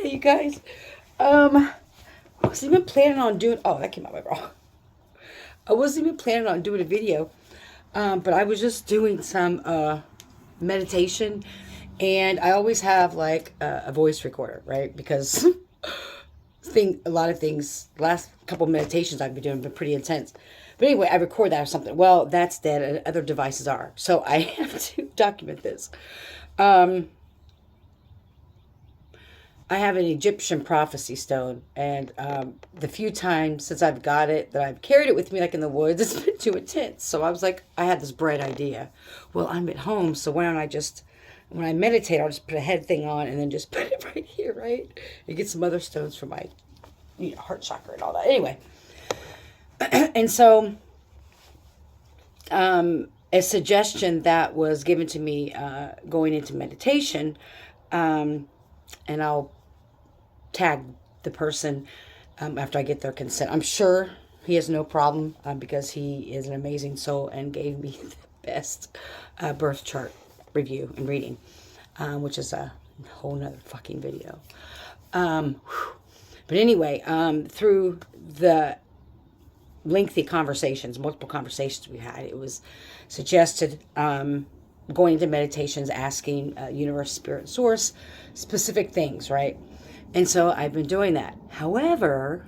Okay, you guys. I wasn't even planning on doing. Oh, that came out my bra. I wasn't even planning on doing a video, but I was just doing some meditation, and I always have like a voice recorder, right? Because a lot of things. Last couple of meditations I've been doing have been pretty intense. But anyway, I record that or something. Well, that's dead, and other devices are. So I have to document this. I have an Egyptian prophecy stone, and the few times since I've got it that I've carried it with me, like in the woods, it's been too intense. So I was like, I had this bright idea. Well, I'm at home, so why don't I just, when I meditate, I'll just put a head thing on and then just put it right here, right? And get some other stones for my heart chakra and all that. Anyway, and so a suggestion that was given to me going into meditation, and I'll tag the person after I get their consent. I'm sure he has no problem because he is an amazing soul and gave me the best birth chart review and reading, which is a whole nother fucking video. But anyway, through the lengthy conversations, multiple conversations we had, it was suggested going into meditations, asking universe, spirit, source, specific things, right? And so I've been doing that. However,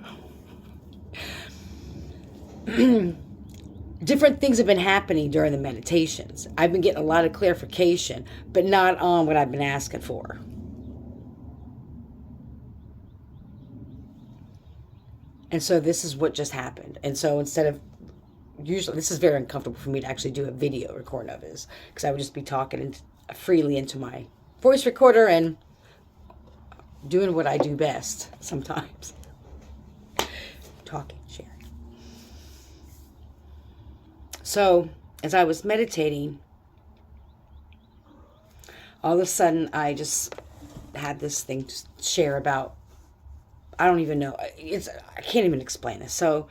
different things have been happening during the meditations. I've been getting a lot of clarification, but not on what I've been asking for. And so this is what just happened. And so instead of, usually this is very uncomfortable for me to actually do a video recording of this, because I would just be talking freely into my voice recorder and doing what I do best sometimes. Talking, sharing. So as I was meditating, all of a sudden I just had this thing to share about, I don't even know, I can't even explain this. So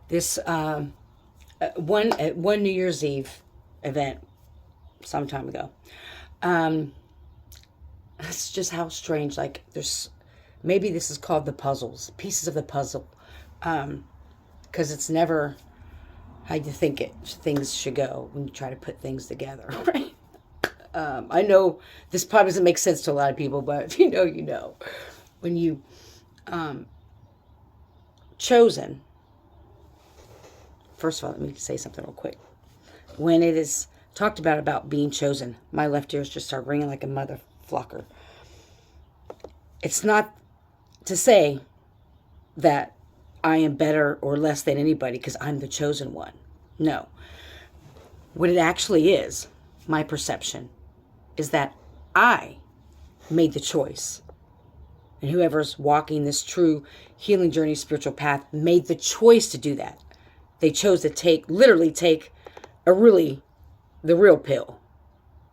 this one New Year's Eve event some time ago, it's just how strange, like there's, maybe this is called the puzzles, pieces of the puzzle, because it's never how you think things should go when you try to put things together, right? I know this probably doesn't make sense to a lot of people, but if you know, you know. When you chosen, first of all, let me say something real quick. When it is talked about being chosen, my left ears just start ringing like a mother flocker. It's not to say that I am better or less than anybody because I'm the chosen one. No. What it actually is, my perception, is that I made the choice. And whoever's walking this true healing journey, spiritual path, made the choice to do that. They chose to literally take the real pill,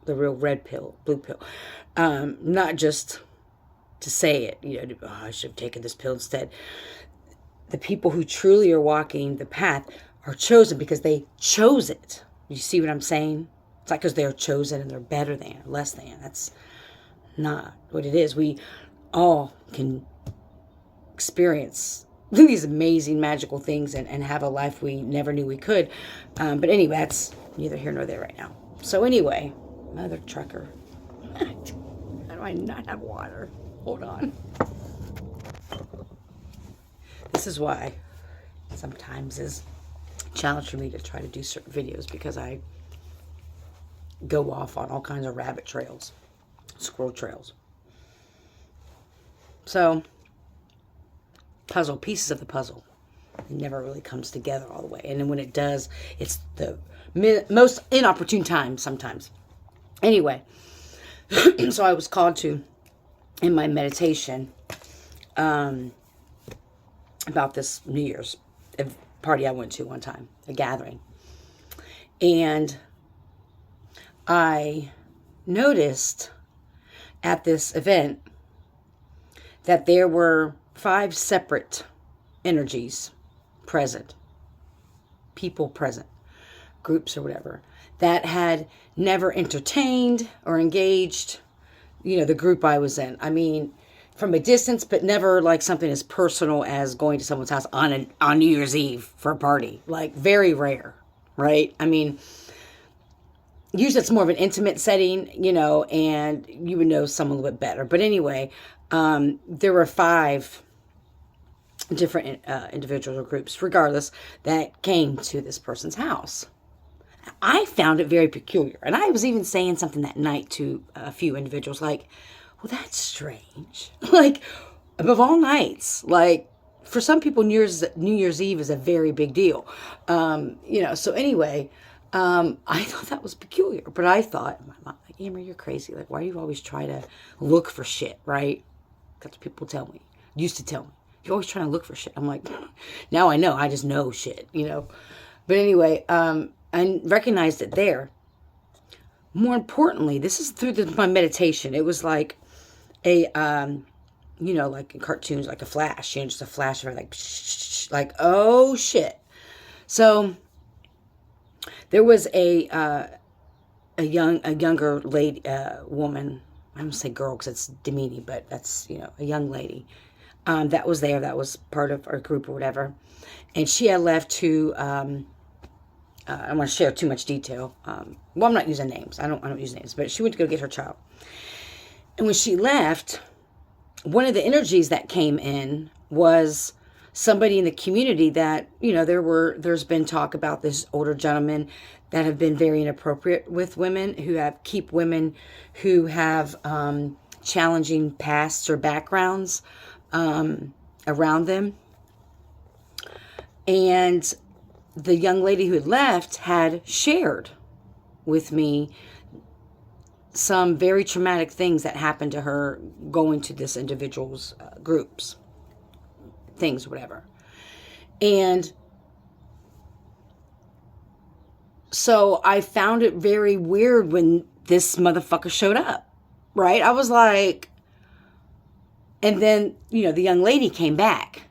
the real red pill, blue pill. Not just to say it, I should have taken this pill instead. The people who truly are walking the path are chosen because they chose it. You see what I'm saying? It's not because they're chosen and they're better than or less than. That's not what it is. We all can experience these amazing magical things and have a life we never knew we could. But anyway, that's neither here nor there right now. So anyway, mother trucker. How do I not have water? Hold on. This is why sometimes is a challenge for me to try to do certain videos, because I go off on all kinds of rabbit trails, squirrel trails. So, pieces of the puzzle. It never really comes together all the way. And then when it does, it's the most inopportune time sometimes. Anyway, so I was called to, in my meditation, about this New Year's party I went to one time, a gathering. And I noticed at this event that there were 5 separate energies present, people present, groups or whatever, that had never entertained or engaged, the group I was in. I mean, from a distance, but never like something as personal as going to someone's house on New Year's Eve for a party. Like, very rare, right? I mean, usually it's more of an intimate setting, and you would know someone a little bit better. But anyway, there were 5 different individuals or groups, regardless, that came to this person's house. I found it very peculiar. And I was even saying something that night to a few individuals like, well, that's strange. Like, above all nights, like, for some people, New Year's Eve is a very big deal. So anyway, I thought that was peculiar. But I thought, my mom, like, Amber, you're crazy. Like, why do you always try to look for shit, right? That's what people tell me. Used to tell me. You're always trying to look for shit. I'm like, now I know. I just know shit, But anyway, I recognized it there. More importantly, this is through my meditation. It was like a, like in cartoons, like a flash, just a flash of it, like, oh shit. So there was a younger lady, woman. I don't say girl because it's demeaning, but that's, a young lady, that was there. That was part of our group or whatever. And she had left to, I don't want to share too much detail. I'm not using names. I don't use names, but she went to go get her child. And when she left, one of the energies that came in was somebody in the community that, there's been talk about this older gentleman that have been very inappropriate with women, keep women who have challenging pasts or backgrounds around them. And the young lady who had left had shared with me some very traumatic things that happened to her going to this individual's groups, things, whatever. And so I found it very weird when this motherfucker showed up, right? I was like, and then, the young lady came back,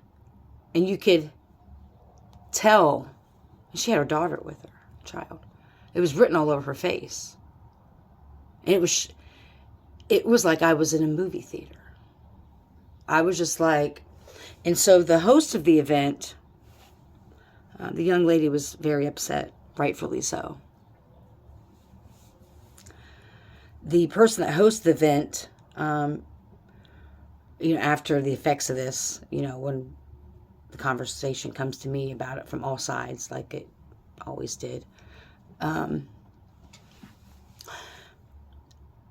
and you could tell. She had her daughter with her, child. It was written all over her face. And it was like I was in a movie theater. I was just like, and so the host of the event, the young lady was very upset, rightfully so. The person that hosted the event, after the effects of this, when the conversation comes to me about it from all sides, like it always did.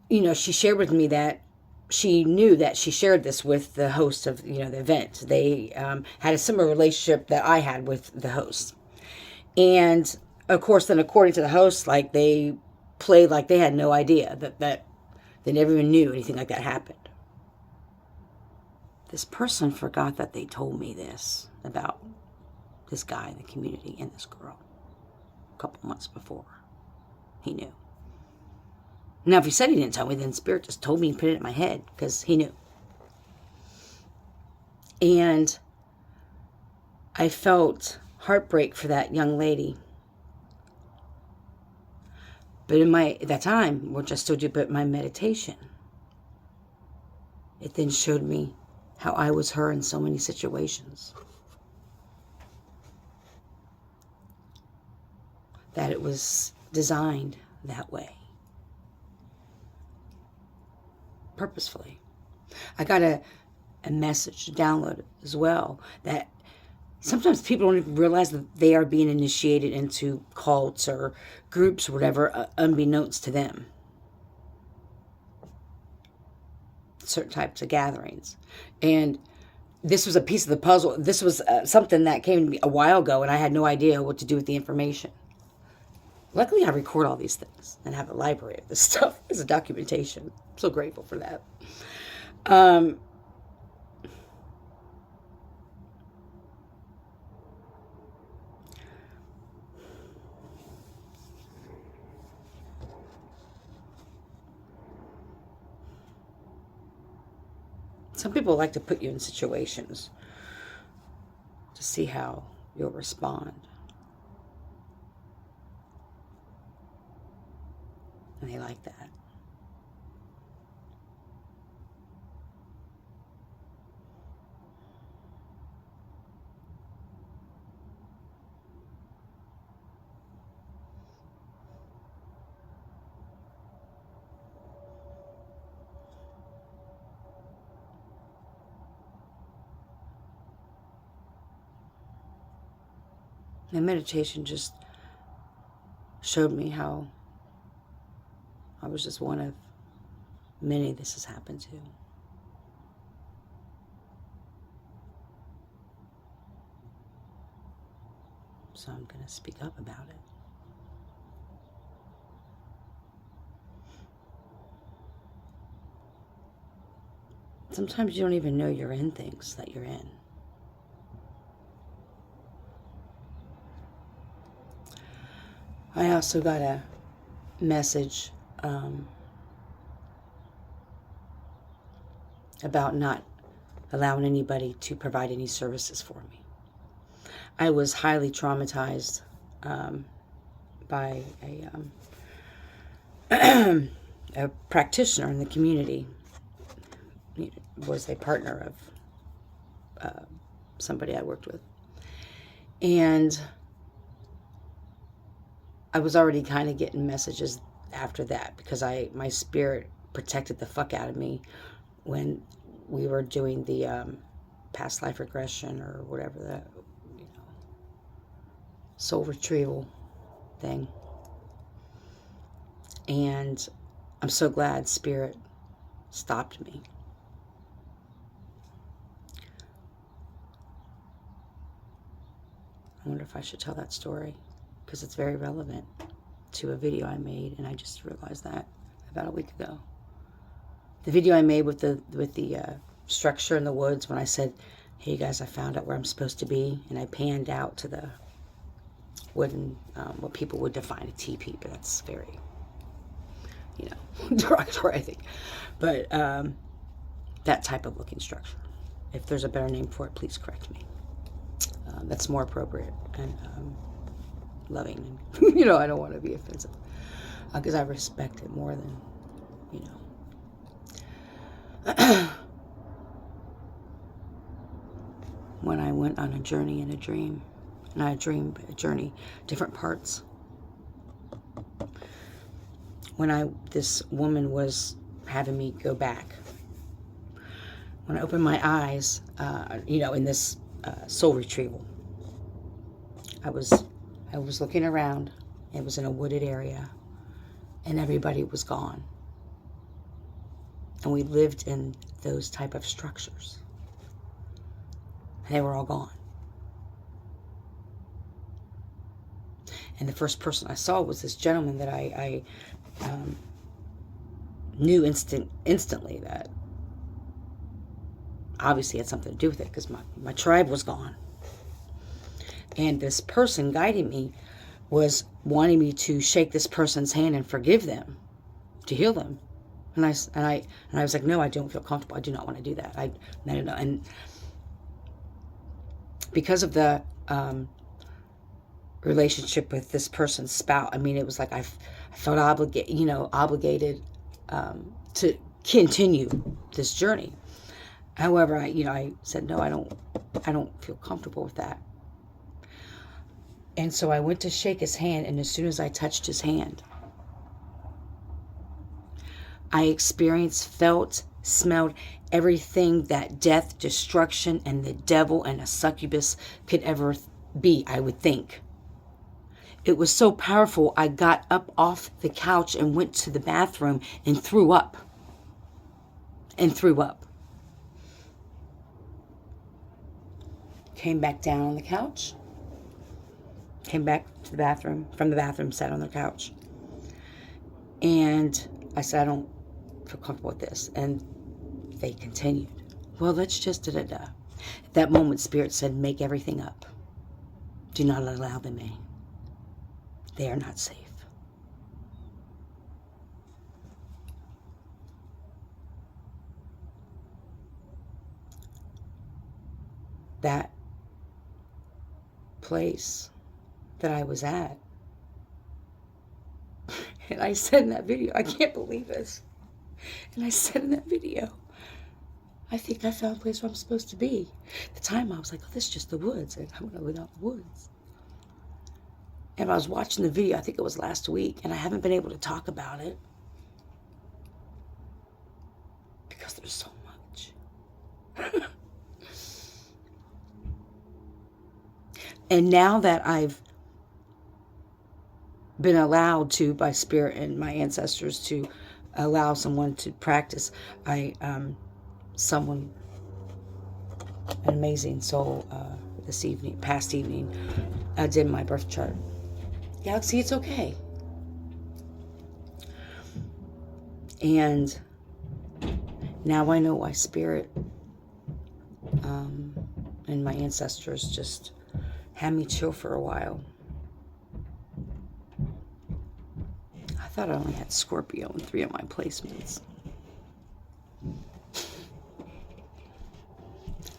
She shared with me that she knew that she shared this with the host of, the event. They had a similar relationship that I had with the host. And, of course, then according to the host, like, they played like they had no idea that they never even knew anything like that happened. This person forgot that they told me this about this guy in the community and this girl a couple months before. He knew. Now, if he said he didn't tell me, then Spirit just told me and put it in my head because he knew. And I felt heartbreak for that young lady. But at that time, which I still do, but my meditation, it then showed me how I was her in so many situations. That it was designed that way. Purposefully. I got a message to download as well that sometimes people don't even realize that they are being initiated into cults or groups or whatever, unbeknownst to them. Certain types of gatherings. And this was a piece of the puzzle. This was something that came to me a while ago, and I had no idea what to do with the information. Luckily, I record all these things and have a library of this stuff as a documentation. I'm so grateful for that. Some people like to put you in situations to see how you'll respond. And they like that. And meditation just showed me how I was just one of many this has happened to. So I'm going to speak up about it. Sometimes you don't even know you're in things that you're in. I also got a message about not allowing anybody to provide any services for me. I was highly traumatized by a practitioner in the community. He was a partner of somebody I worked with. And I was already kind of getting messages after that because my spirit protected the fuck out of me when we were doing the past life regression or whatever that, soul retrieval thing. And I'm so glad Spirit stopped me. I wonder if I should tell that story because it's very relevant to a video I made, and I just realized that about a week ago. The video I made with the structure in the woods when I said, "Hey you guys, I found out where I'm supposed to be," and I panned out to the wooden, what people would define a teepee, but that's very, derogatory, I think. But that type of looking structure. If there's a better name for it, please correct me. That's more appropriate and loving. And, I don't want to be offensive because I respect it more than, when I went on a journey in a dream, not a dream, but a journey, different parts. When this woman was having me go back, when I opened my eyes, in this soul retrieval, I was looking around. It was in a wooded area, and everybody was gone. And we lived in those type of structures. They were all gone. And the first person I saw was this gentleman that I knew instantly that obviously had something to do with it because my tribe was gone. And this person guiding me was wanting me to shake this person's hand and forgive them, to heal them. And I was like, no, I don't feel comfortable. I do not want to do that. No. And because of the relationship with this person's spouse, it was like I felt obligated to continue this journey. However, I said, no, I don't feel comfortable with that. And so I went to shake his hand, and as soon as I touched his hand, I experienced, felt, smelled everything that death, destruction, and the devil and a succubus could ever be, I would think. It was so powerful, I got up off the couch and went to the bathroom and threw up. Came back down on the couch. Came back to the bathroom, from the bathroom, sat on the couch. And I said, I don't feel comfortable with this. And they continued. Well, let's just da-da-da. At that moment, Spirit said, make everything up. Do not allow them in. They are not safe. That place that I was at, and I said in that video, I can't believe this, and I said in that video, I think I found a place where I'm supposed to be. At the time I was like, oh, this is just the woods, and I'm going to live out in the woods. And I was watching the video, I think it was last week, and I haven't been able to talk about it because there's so much. And now that I've been allowed to, by spirit and my ancestors, to allow someone to practice, someone, an amazing soul, past evening, did my birth chart. Galaxy, it's okay. And now I know why spirit and my ancestors just had me chill for a while. I thought I only had Scorpio in 3 of my placements.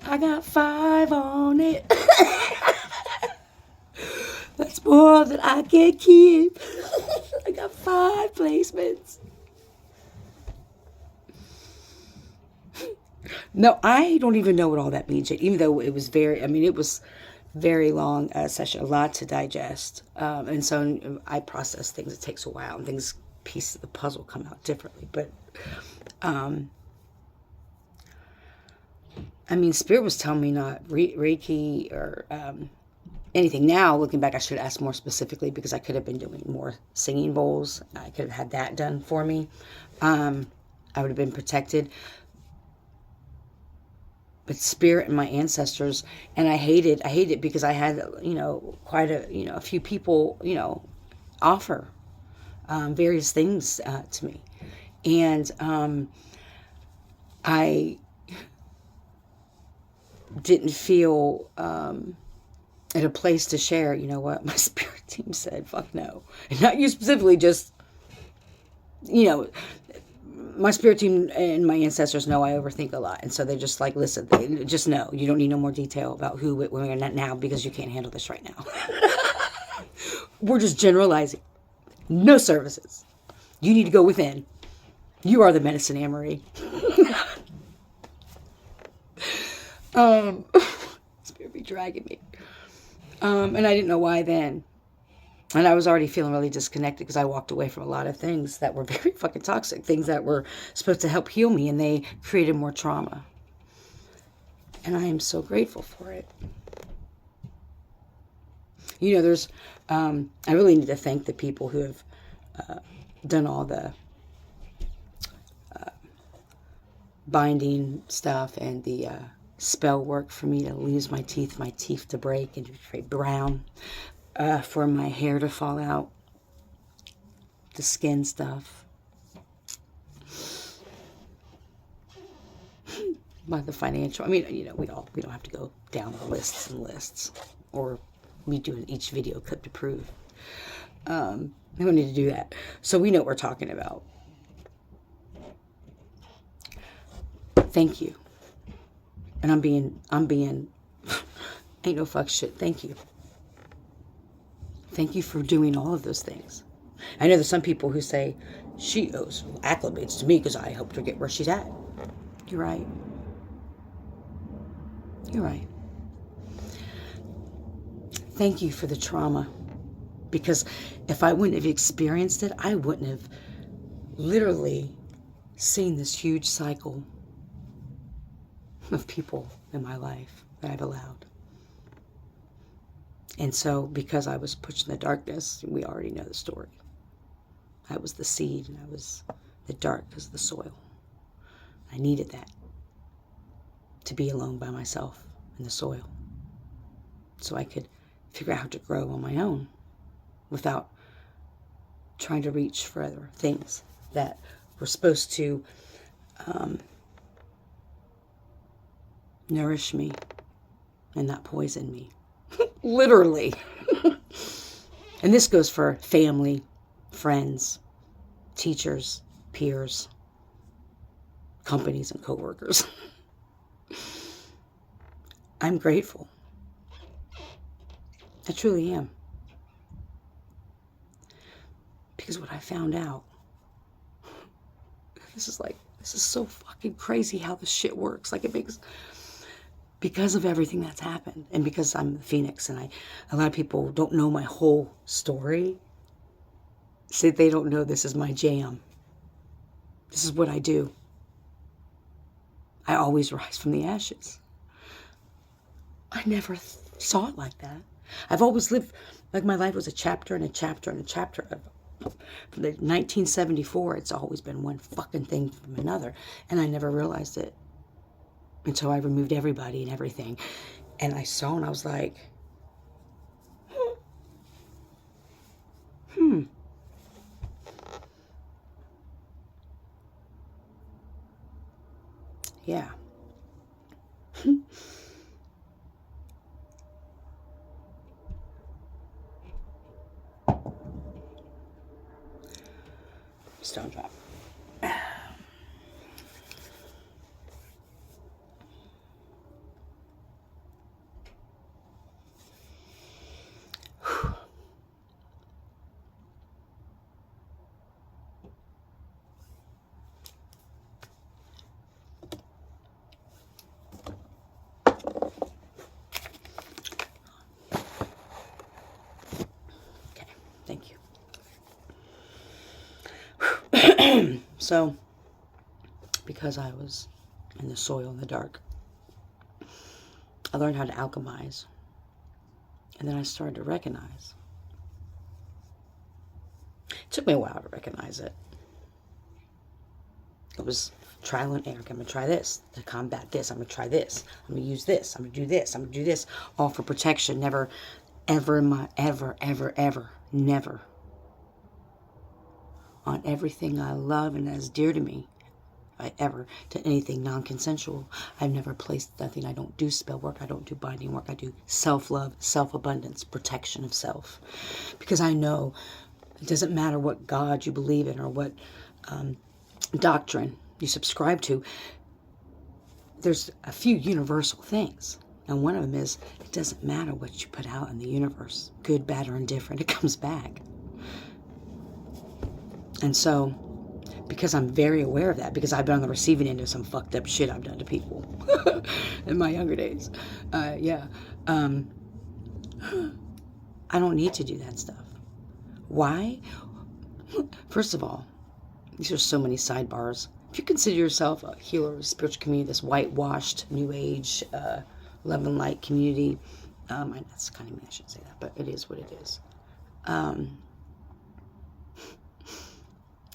I got 5 on it. That's more than I can keep. I got 5 placements. No, I don't even know what all that means yet, even though it was it was very long session, a lot to digest. And so I process things. It takes a while, and pieces of the puzzle come out differently. But, Spirit was telling me not Reiki or anything. Now, looking back, I should ask more specifically, because I could have been doing more singing bowls. I could have had that done for me. I would have been protected. But spirit and my ancestors, and I hate it because I had, quite a few people, offer various things to me. And I didn't feel at a place to share. You know what? My spirit team said, fuck no. And not you specifically, just, my spirit team and my ancestors know I overthink a lot. And so they're just like, listen, just know. You don't need no more detail about who we're in now, because you can't handle this right now. We're just generalizing. No services. You need to go within. You are the medicine, Anne-Marie. Spirit be dragging me. And I didn't know why then. And I was already feeling really disconnected, because I walked away from a lot of things that were very fucking toxic, things that were supposed to help heal me, and they created more trauma. And I am so grateful for it. There's, I really need to thank the people who have done all the binding stuff and the spell work for me to lose my teeth to break and to be brown. For my hair to fall out, the skin stuff, by the financial. We don't have to go down the lists and lists, or me doing each video clip to prove. We don't need to do that. So we know what we're talking about. Thank you. And I'm being ain't no fuck shit. Thank you. Thank you for doing all of those things. I know there's some people who say, she owes acclimates to me because I helped her get where she's at. You're right. You're right. Thank you for the trauma. Because if I wouldn't have experienced it, I wouldn't have literally seen this huge cycle of people in my life that I've allowed. And so, because I was pushed in the darkness, we already know the story. I was the seed, and I was the dark because of the soil. I needed that, to be alone by myself in the soil, so I could figure out how to grow on my own without trying to reach for other things that were supposed to nourish me and not poison me. Literally. And this goes for family, friends, teachers, peers, companies, and coworkers. I'm grateful. I truly am. Because what I found out, this is so fucking crazy how this shit works. It makes, because of everything that's happened, and because I'm the Phoenix, and a lot of people don't know my whole story. Say they don't know this is my jam. This is what I do. I always rise from the ashes. I never saw it like that. I've always lived like my life was a chapter and a chapter and a chapter of from the 1974. It's always been one fucking thing from another, and I never realized it until I removed everybody and everything, and I saw, and I was like, yeah. Stone drop. Okay, thank you. So, because I was in the soil in the dark, I learned how to alchemize. And then I started to recognize. It took me a while to recognize it. It was trial and error. I'm going to try this to combat this. I'm going to try this. I'm going to use this. I'm going to do this. I'm going to do this. All for protection. Never, ever in my, ever, never. On everything I love and that's dear to me, I ever did anything non-consensual. I've never placed nothing. I don't do spell work. I don't do binding work. I do self-love, self-abundance, protection of self. Because I know it doesn't matter what God you believe in or what doctrine you subscribe to. There's a few universal things. And one of them is, it doesn't matter what you put out in the universe. Good, bad, or indifferent. It comes back. And so, because I'm very aware of that, because I've been on the receiving end of some fucked up shit I've done to people in my younger days. I don't need to do that stuff. Why? First of all, these are so many sidebars. If you consider yourself a healer of a spiritual community, this whitewashed, new age, love and light community, that's kind of me, I shouldn't say that, but it is what it is.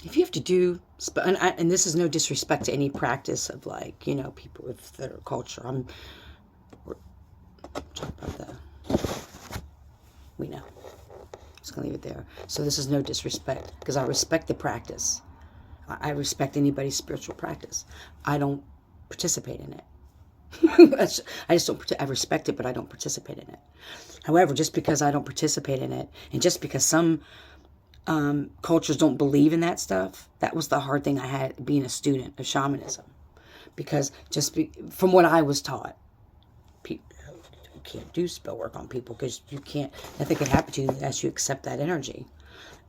If you have to do, and this is no disrespect to any practice of people with their culture. We're talking about we know. Just gonna leave it there. So this is no disrespect, because I respect the practice. I respect anybody's spiritual practice. I don't participate in it. I just don't. I respect it, but I don't participate in it. However, just because I don't participate in it, and just because some cultures don't believe in that stuff, that was the hard thing I had being a student of shamanism, because from what I was taught, people can't do spell work on people because you can't. Nothing can happen to you unless you accept that energy.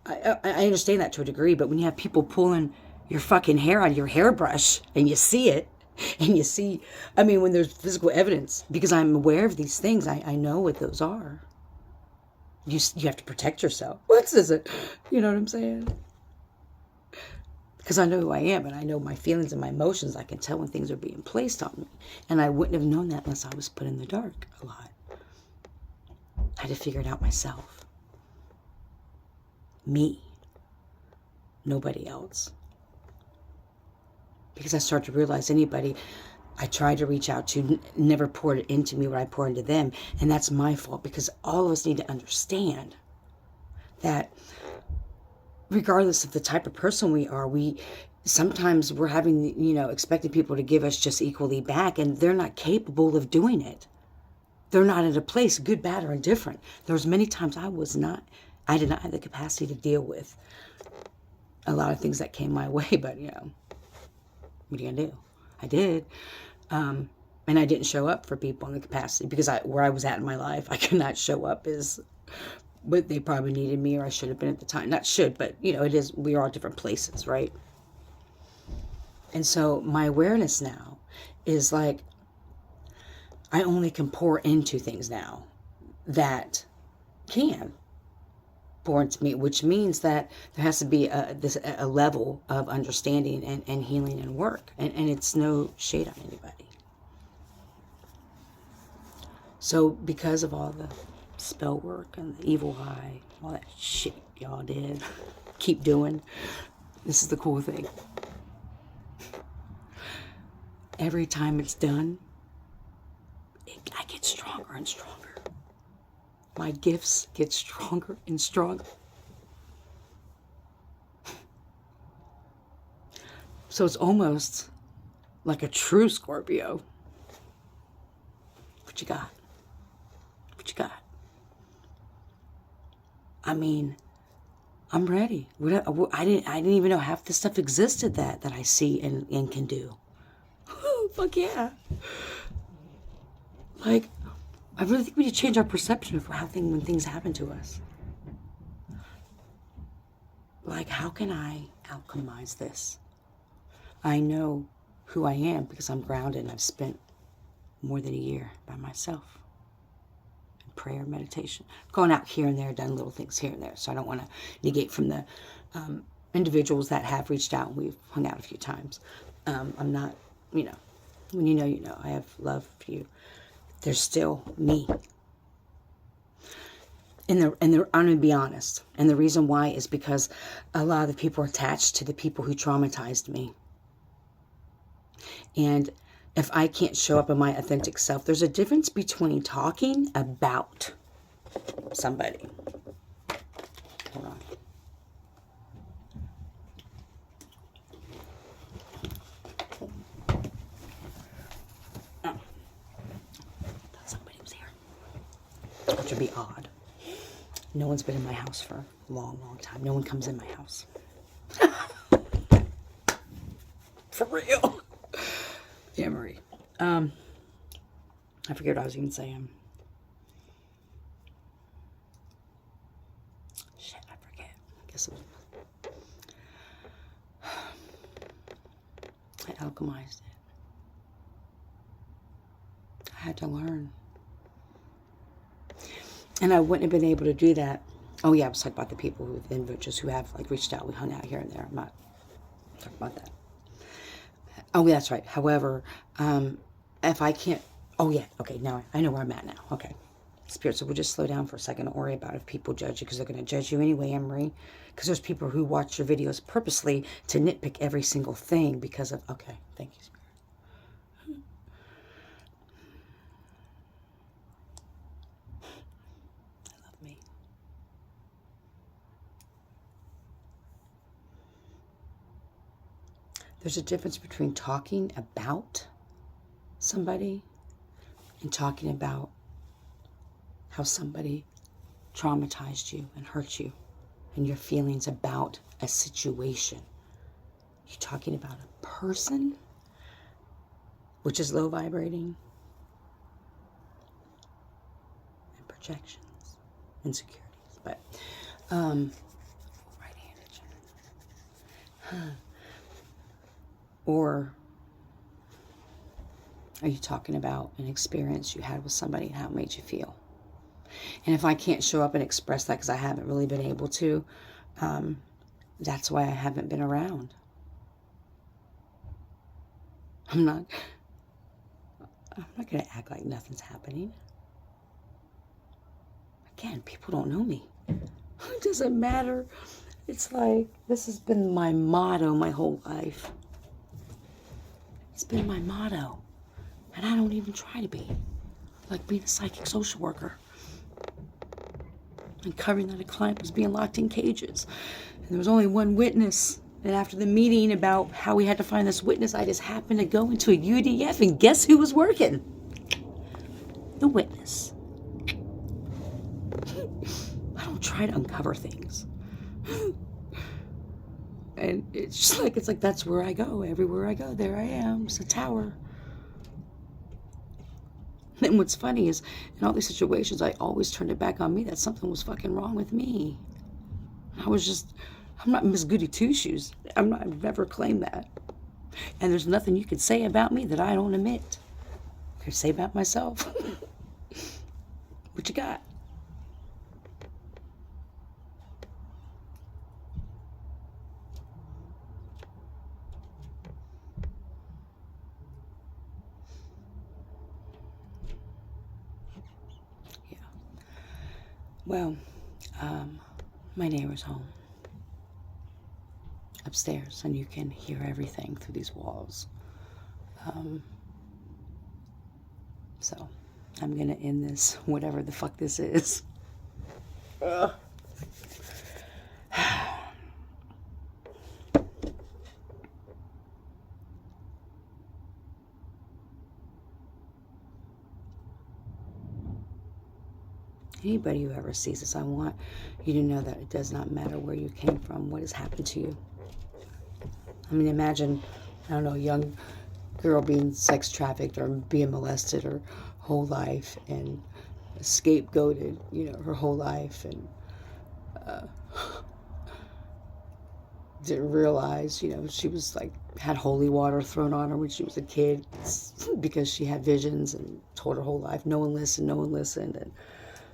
I understand that to a degree, but when you have people pulling your fucking hair out of your hairbrush and you see it, and you see, when there's physical evidence, because I'm aware of these things, I know what those are. You have to protect yourself. What is it? You know what I'm saying? Because I know who I am, and I know my feelings and my emotions. I can tell when things are being placed on me. And I wouldn't have known that unless I was put in the dark a lot. I had to figure it out myself. Me. Nobody else. Because I started to realize anybody I tried to reach out to never poured it into me what I pour into them. And that's my fault, because all of us need to understand that regardless of the type of person we are, sometimes we're having, expecting people to give us just equally back, and they're not capable of doing it. They're not at a place, good, bad, or indifferent. There was many times I did not have the capacity to deal with a lot of things that came my way, but, what are you gonna do? I did. And I didn't show up for people in the capacity, because where I was at in my life, I could not show up as what they probably needed me, or I should have been at the time. Not should, but, it is, we are all different places, right? And so my awareness now is like, I only can pour into things now that can pour into me, which means that there has to be a level of understanding and healing and work. And it's no shade on anybody. So because of all the spell work and the evil eye, all that shit y'all did, keep doing. This is the cool thing. Every time it's done, I get stronger and stronger. My gifts get stronger and stronger. So it's almost like a true Scorpio. What you got? What you got? I mean, I'm ready. I didn't even know half the stuff existed that I see and can do. Fuck yeah. Like, I really think we need to change our perception of when things happen to us. Like, how can I alchemize this? I know who I am because I'm grounded and I've spent more than a year by myself. In prayer, meditation. Gone out here and there, done little things here and there. So I don't want to negate from the individuals that have reached out and we've hung out a few times. I'm not, when you know, I have love for you. There's still me. And I'm going to be honest. And the reason why is because a lot of the people are attached to the people who traumatized me. And if I can't show up in my authentic self, there's a difference between talking about somebody. Hold on. Oh. Thought somebody was here. Which would be odd. No one's been in my house for a long, long time. No one comes in my house. For real. Yeah, Marie. I forget what I was even saying. Shit, I forget. I guess it was... I alchemized it. I had to learn. And I wouldn't have been able to do that. Oh yeah, I was talking about the people who have reached out. We hung out here and there. I'm not talking about that. Oh, that's right. However, if I can't... Oh, yeah. Okay, now I know where I'm at now. Okay. Spirit, so we'll just slow down for a second. Don't worry about if people judge you, because they're going to judge you anyway, Emery. Because there's people who watch your videos purposely to nitpick every single thing because of... Okay, thank you, Spirit. I love me. There's a difference between talking about somebody and talking about how somebody traumatized you and hurt you and your feelings about a situation. You're talking about a person, which is low vibrating, and projections, insecurities. But, right-handed. Or are you talking about an experience you had with somebody and how it made you feel? And if I can't show up and express that because I haven't really been able to, that's why I haven't been around. I'm not going to act like nothing's happening. Again, people don't know me. It doesn't matter. It's like, this has been my motto my whole life. It's been my motto. And I don't even try to be. Like being a psychic social worker. And covering that a client was being locked in cages. And there was only one witness. And after the meeting about how we had to find this witness, I just happened to go into a UDF and guess who was working? The witness. I don't try to uncover things. And it's like that's where I go. Everywhere I go, there I am. It's a tower. And what's funny is, in all these situations, I always turned it back on me that something was fucking wrong with me. I'm not Miss Goody Two-Shoes. I've never claimed that. And there's nothing you could say about me that I don't admit. I say about myself. What you got? Well, my neighbor's home upstairs, and you can hear everything through these walls. So I'm gonna end this, whatever the fuck this is. Ugh. Anybody who ever sees this, I want you to know that it does not matter where you came from, what has happened to you. I mean, imagine, I don't know, a young girl being sex trafficked or being molested her whole life and scapegoated, her whole life, and didn't realize, she was like, had holy water thrown on her when she was a kid because she had visions, and told her whole life, no one listened, and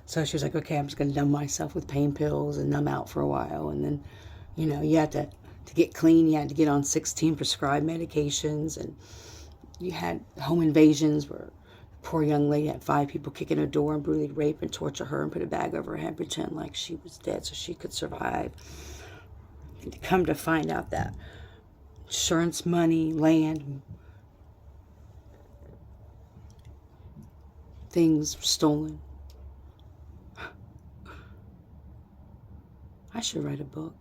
so she was like, okay, I'm just going to numb myself with pain pills and numb out for a while. And then, you had to get clean, you had to get on 16 prescribed medications. And you had home invasions where a poor young lady had 5 people kick in her door and brutally rape and torture her and put a bag over her head, pretend like she was dead so she could survive. And to come to find out that insurance money, land, things were stolen. I should write a book.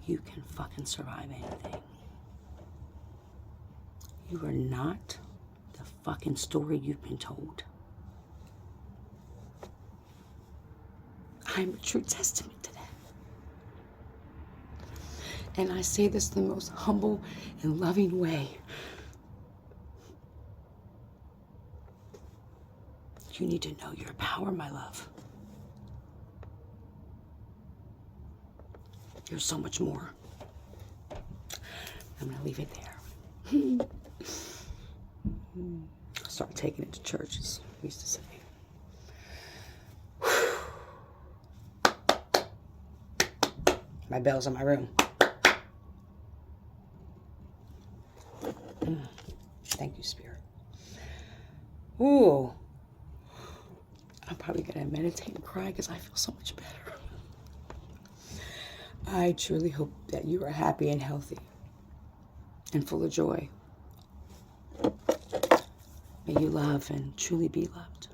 You can fucking survive anything. You are not the fucking story you've been told. I'm a true testament to that. And I say this in the most humble and loving way. You need to know your power, my love. You're so much more. I'm going to leave it there. I'll start taking it to churches, we used to say. My bell's in my room. Thank you, Spirit. Ooh. I'm probably going to meditate and cry because I feel so much better. I truly hope that you are happy and healthy and full of joy. May you love and truly be loved.